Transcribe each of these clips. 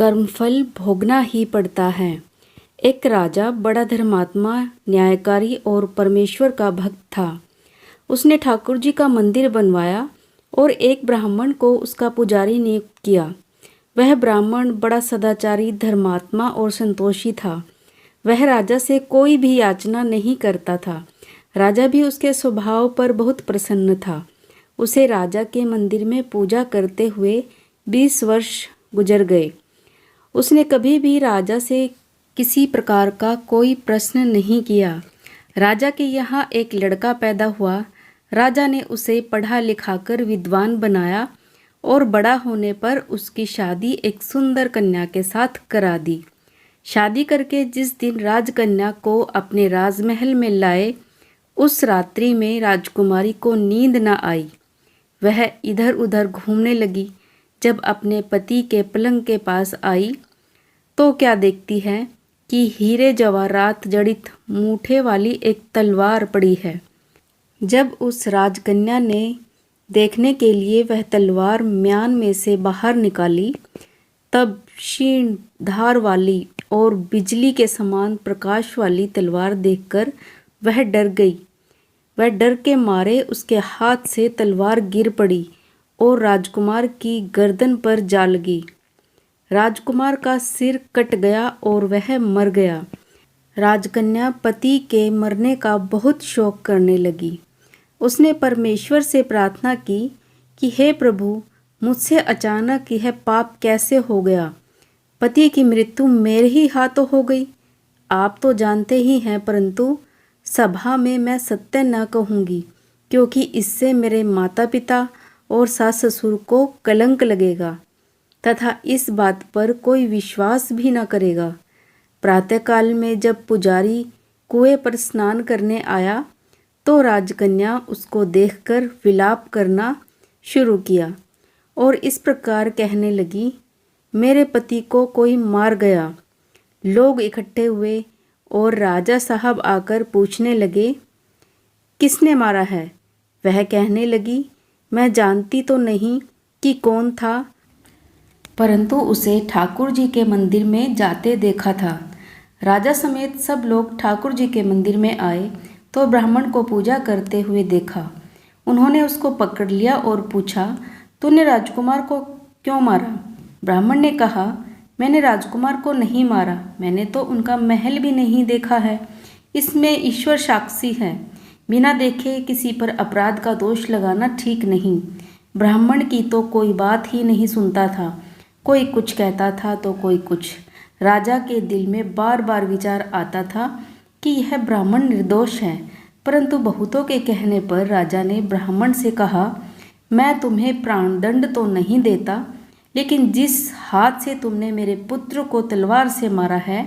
कर्मफल भोगना ही पड़ता है। एक राजा बड़ा धर्मात्मा, न्यायकारी और परमेश्वर का भक्त था। उसने ठाकुर जी का मंदिर बनवाया और एक ब्राह्मण को उसका पुजारी नियुक्त किया। वह ब्राह्मण बड़ा सदाचारी, धर्मात्मा और संतोषी था। वह राजा से कोई भी याचना नहीं करता था। राजा भी उसके स्वभाव पर बहुत प्रसन्न था। उसे राजा के मंदिर में पूजा करते हुए 20 वर्ष गुजर गए। उसने कभी भी राजा से किसी प्रकार का कोई प्रश्न नहीं किया। राजा के यहाँ एक लड़का पैदा हुआ। राजा ने उसे पढ़ा लिखाकर विद्वान बनाया और बड़ा होने पर उसकी शादी एक सुंदर कन्या के साथ करा दी। शादी करके जिस दिन राजकन्या को अपने राजमहल में लाए, उस रात्रि में राजकुमारी को नींद न आई। वह इधर उधर घूमने लगी। जब अपने पति के पलंग के पास आई तो क्या देखती है कि हीरे जवाहरात जड़ित मूठे वाली एक तलवार पड़ी है। जब उस राजकन्या ने देखने के लिए वह तलवार म्यान में से बाहर निकाली, तब क्षीण धार वाली और बिजली के समान प्रकाश वाली तलवार देखकर वह डर गई। वह डर के मारे उसके हाथ से तलवार गिर पड़ी और राजकुमार की गर्दन पर जा लगी। राजकुमार का सिर कट गया और वह मर गया। राजकन्या पति के मरने का बहुत शोक करने लगी। उसने परमेश्वर से प्रार्थना की कि हे प्रभु, मुझसे अचानक यह पाप कैसे हो गया। पति की मृत्यु मेरे ही हाथों हो गई। आप तो जानते ही हैं, परंतु सभा में मैं सत्य न कहूँगी, क्योंकि इससे मेरे माता पिता और सास ससुर को कलंक लगेगा तथा इस बात पर कोई विश्वास भी न करेगा। प्रातःकाल में जब पुजारी कुएं पर स्नान करने आया तो राजकन्या उसको देखकर विलाप करना शुरू किया और इस प्रकार कहने लगी, मेरे पति को कोई मार गया। लोग इकट्ठे हुए और राजा साहब आकर पूछने लगे, किसने मारा है? वह कहने लगी, मैं जानती तो नहीं कि कौन था, परंतु उसे ठाकुर जी के मंदिर में जाते देखा था। राजा समेत सब लोग ठाकुर जी के मंदिर में आए तो ब्राह्मण को पूजा करते हुए देखा। उन्होंने उसको पकड़ लिया और पूछा, तूने राजकुमार को क्यों मारा? ब्राह्मण ने कहा, मैंने राजकुमार को नहीं मारा, मैंने तो उनका महल भी नहीं देखा है। इसमें ईश्वर साक्षी है। बिना देखे किसी पर अपराध का दोष लगाना ठीक नहीं। ब्राह्मण की तो कोई बात ही नहीं सुनता था। कोई कुछ कहता था तो कोई कुछ। राजा के दिल में बार बार विचार आता था कि यह ब्राह्मण निर्दोष है, परंतु बहुतों के कहने पर राजा ने ब्राह्मण से कहा, मैं तुम्हें प्राणदंड तो नहीं देता, लेकिन जिस हाथ से तुमने मेरे पुत्र को तलवार से मारा है,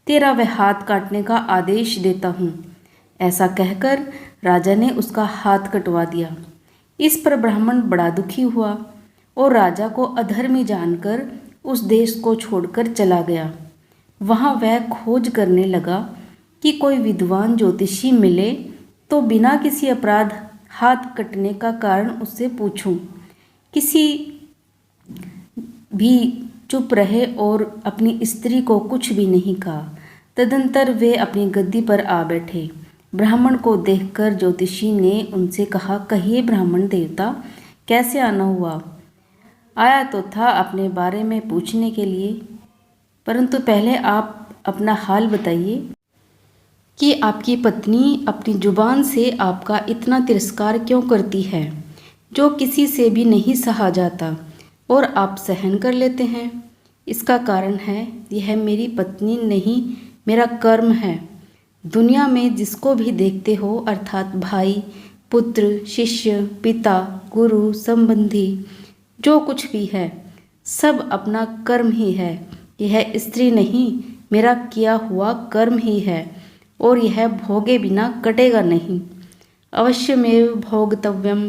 तेरा वह हाथ काटने का आदेश देता हूँ। ऐसा कहकर राजा ने उसका हाथ कटवा दिया। इस पर ब्राह्मण बड़ा दुखी हुआ और राजा को अधर्मी जानकर उस देश को छोड़कर चला गया। वहाँ वह खोज करने लगा कि कोई विद्वान ज्योतिषी मिले तो बिना किसी अपराध हाथ कटने का कारण उससे पूछूं। किसी भी चुप रहे और अपनी स्त्री को कुछ भी नहीं कहा। तदंतर वे अपनी गद्दी पर आ बैठे। ब्राह्मण को देखकर ज्योतिषी ने उनसे कहा, कहिए ब्राह्मण देवता, कैसे आना हुआ? आया तो था अपने बारे में पूछने के लिए, परंतु पहले आप अपना हाल बताइए कि आपकी पत्नी अपनी जुबान से आपका इतना तिरस्कार क्यों करती है, जो किसी से भी नहीं सहा जाता और आप सहन कर लेते हैं। इसका कारण है, यह मेरी पत्नी नहीं, मेरा कर्म है। दुनिया में जिसको भी देखते हो, अर्थात भाई, पुत्र, शिष्य, पिता, गुरु, संबंधी, जो कुछ भी है, सब अपना कर्म ही है। यह स्त्री नहीं, मेरा किया हुआ कर्म ही है और यह भोगे बिना कटेगा नहीं। अवश्यमेव भोगतव्यम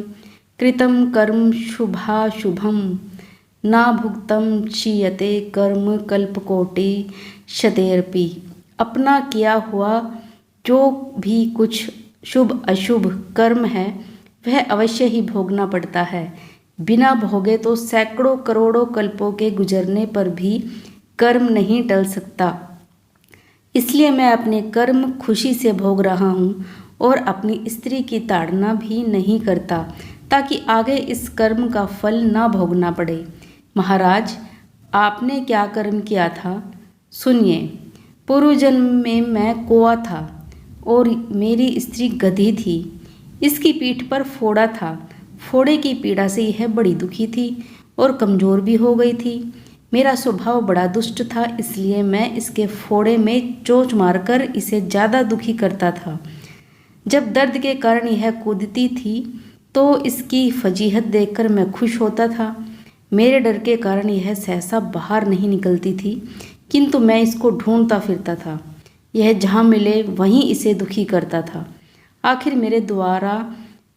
कृतं कर्म शुभाशुभम ना भुक्तं क्षीयते कर्म कल्पकोटि शतेरपि। अपना किया हुआ जो भी कुछ शुभ अशुभ कर्म है, वह अवश्य ही भोगना पड़ता है। बिना भोगे तो सैकड़ों करोड़ों कल्पों के गुजरने पर भी कर्म नहीं टल सकता। इसलिए मैं अपने कर्म खुशी से भोग रहा हूँ और अपनी स्त्री की ताड़ना भी नहीं करता, ताकि आगे इस कर्म का फल न भोगना पड़े। महाराज, आपने क्या कर्म किया था? सुनिए। पूर्व जन्म में मैं कौआ था और मेरी स्त्री गधी थी। इसकी पीठ पर फोड़ा था। फोड़े की पीड़ा से यह बड़ी दुखी थी और कमज़ोर भी हो गई थी। मेरा स्वभाव बड़ा दुष्ट था, इसलिए मैं इसके फोड़े में चोंच मारकर इसे ज़्यादा दुखी करता था। जब दर्द के कारण यह कूदती थी तो इसकी फजीहत देखकर मैं खुश होता था। मेरे डर के कारण यह सहसा बाहर नहीं निकलती थी, किंतु मैं इसको ढूंढता फिरता था। यह जहाँ मिले वहीं इसे दुखी करता था। आखिर मेरे द्वारा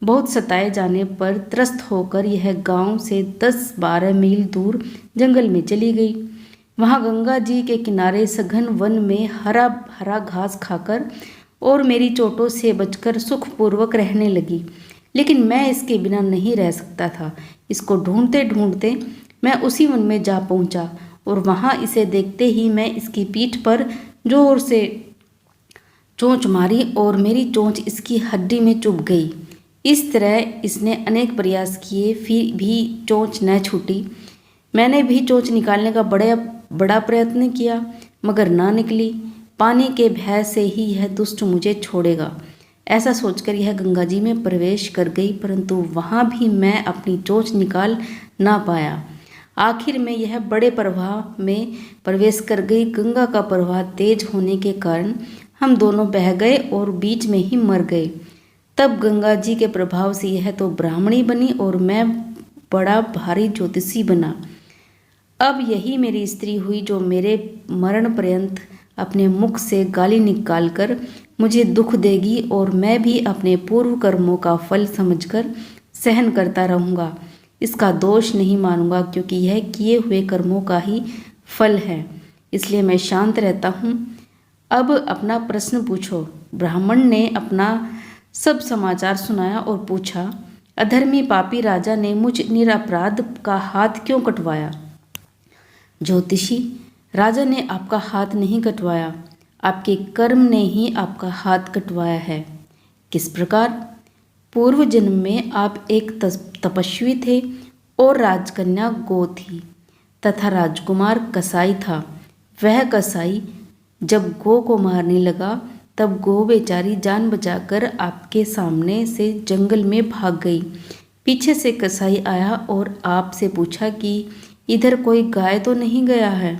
बहुत सताए जाने पर त्रस्त होकर यह गांव से 10-12 मील दूर जंगल में चली गई। वहाँ गंगा जी के किनारे सघन वन में हरा हरा घास खाकर और मेरी चोटों से बचकर सुखपूर्वक रहने लगी। लेकिन मैं इसके बिना नहीं रह सकता था। इसको ढूंढते ढूंढते मैं उसी वन में जा पहुंचा और वहां इसे देखते ही मैं इसकी पीठ पर जोर से चोंच मारी और मेरी चोंच इसकी हड्डी में चुभ गई। इस तरह इसने अनेक प्रयास किए, फिर भी चोंच न छूटी। मैंने भी चोंच निकालने का बड़ा प्रयत्न किया, मगर ना निकली। पानी के भय से ही यह दुष्ट मुझे छोड़ेगा, ऐसा सोचकर यह गंगा जी में प्रवेश कर गई, परंतु वहाँ भी मैं अपनी चोंच निकाल ना पाया। आखिर में यह बड़े प्रवाह में प्रवेश कर गई। गंगा का प्रवाह तेज होने के कारण हम दोनों बह गए और बीच में ही मर गए। तब गंगा जी के प्रभाव से यह तो ब्राह्मणी बनी और मैं बड़ा भारी ज्योतिषी बना। अब यही मेरी स्त्री हुई जो मेरे मरण पर्यंत अपने मुख से गाली निकालकर मुझे दुख देगी और मैं भी अपने पूर्व कर्मों का फल समझकर सहन करता रहूँगा। इसका दोष नहीं मानूंगा, क्योंकि यह किए हुए कर्मों का ही फल है। इसलिए मैं शांत रहता हूँ। अब अपना प्रश्न पूछो। ब्राह्मण ने अपना सब समाचार सुनाया और पूछा, अधर्मी पापी राजा ने मुझ निरपराध का हाथ क्यों कटवाया? ज्योतिषी, राजा ने आपका हाथ नहीं कटवाया, आपके कर्म ने ही आपका हाथ कटवाया है। किस प्रकार? पूर्व जन्म में आप एक तपस्वी थे और राजकन्या गो थी तथा राजकुमार कसाई था। वह कसाई जब गो को मारने लगा तब गो बेचारी जान बचाकर आपके सामने से जंगल में भाग गई। पीछे से कसाई आया और आपसे पूछा कि इधर कोई गाय तो नहीं गया है?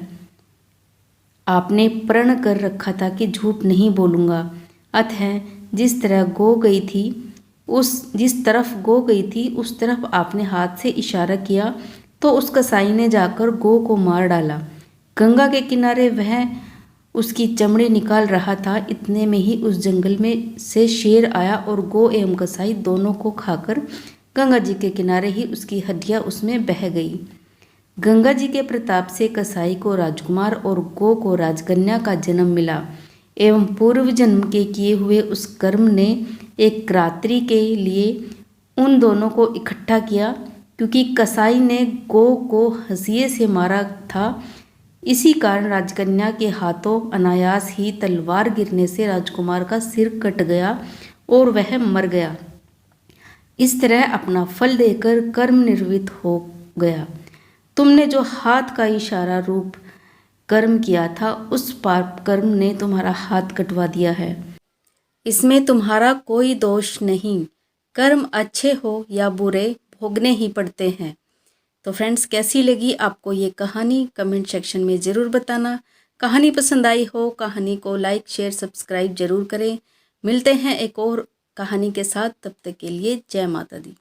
आपने प्रण कर रखा था कि झूठ नहीं बोलूँगा। अतः जिस तरफ गो गई थी उस तरफ आपने हाथ से इशारा किया तो उस कसाई ने जाकर गो को मार डाला। गंगा के किनारे वह उसकी चमड़ी निकाल रहा था, इतने में ही उस जंगल में से शेर आया और गो एवं कसाई दोनों को खाकर गंगा जी के किनारे ही उसकी हड्डियाँ उसमें बह गई। गंगा जी के प्रताप से कसाई को राजकुमार और गो को राजकन्या का जन्म मिला एवं पूर्व जन्म के किए हुए उस कर्म ने एक रात्रि के लिए उन दोनों को इकट्ठा किया। क्योंकि कसाई ने गो को हंसिए से मारा था, इसी कारण राजकन्या के हाथों अनायास ही तलवार गिरने से राजकुमार का सिर कट गया और वह मर गया। इस तरह अपना फल देकर कर्म निर्वृत्त हो गया। तुमने जो हाथ का इशारा रूप कर्म किया था, उस पाप कर्म ने तुम्हारा हाथ कटवा दिया है। इसमें तुम्हारा कोई दोष नहीं। कर्म अच्छे हो या बुरे भोगने ही पड़ते हैं। तो फ्रेंड्स, कैसी लगी आपको ये कहानी? कमेंट सेक्शन में ज़रूर बताना। कहानी पसंद आई हो, कहानी को लाइक शेयर सब्सक्राइब जरूर करें। मिलते हैं एक और कहानी के साथ, तब तक के लिए जय माता दी।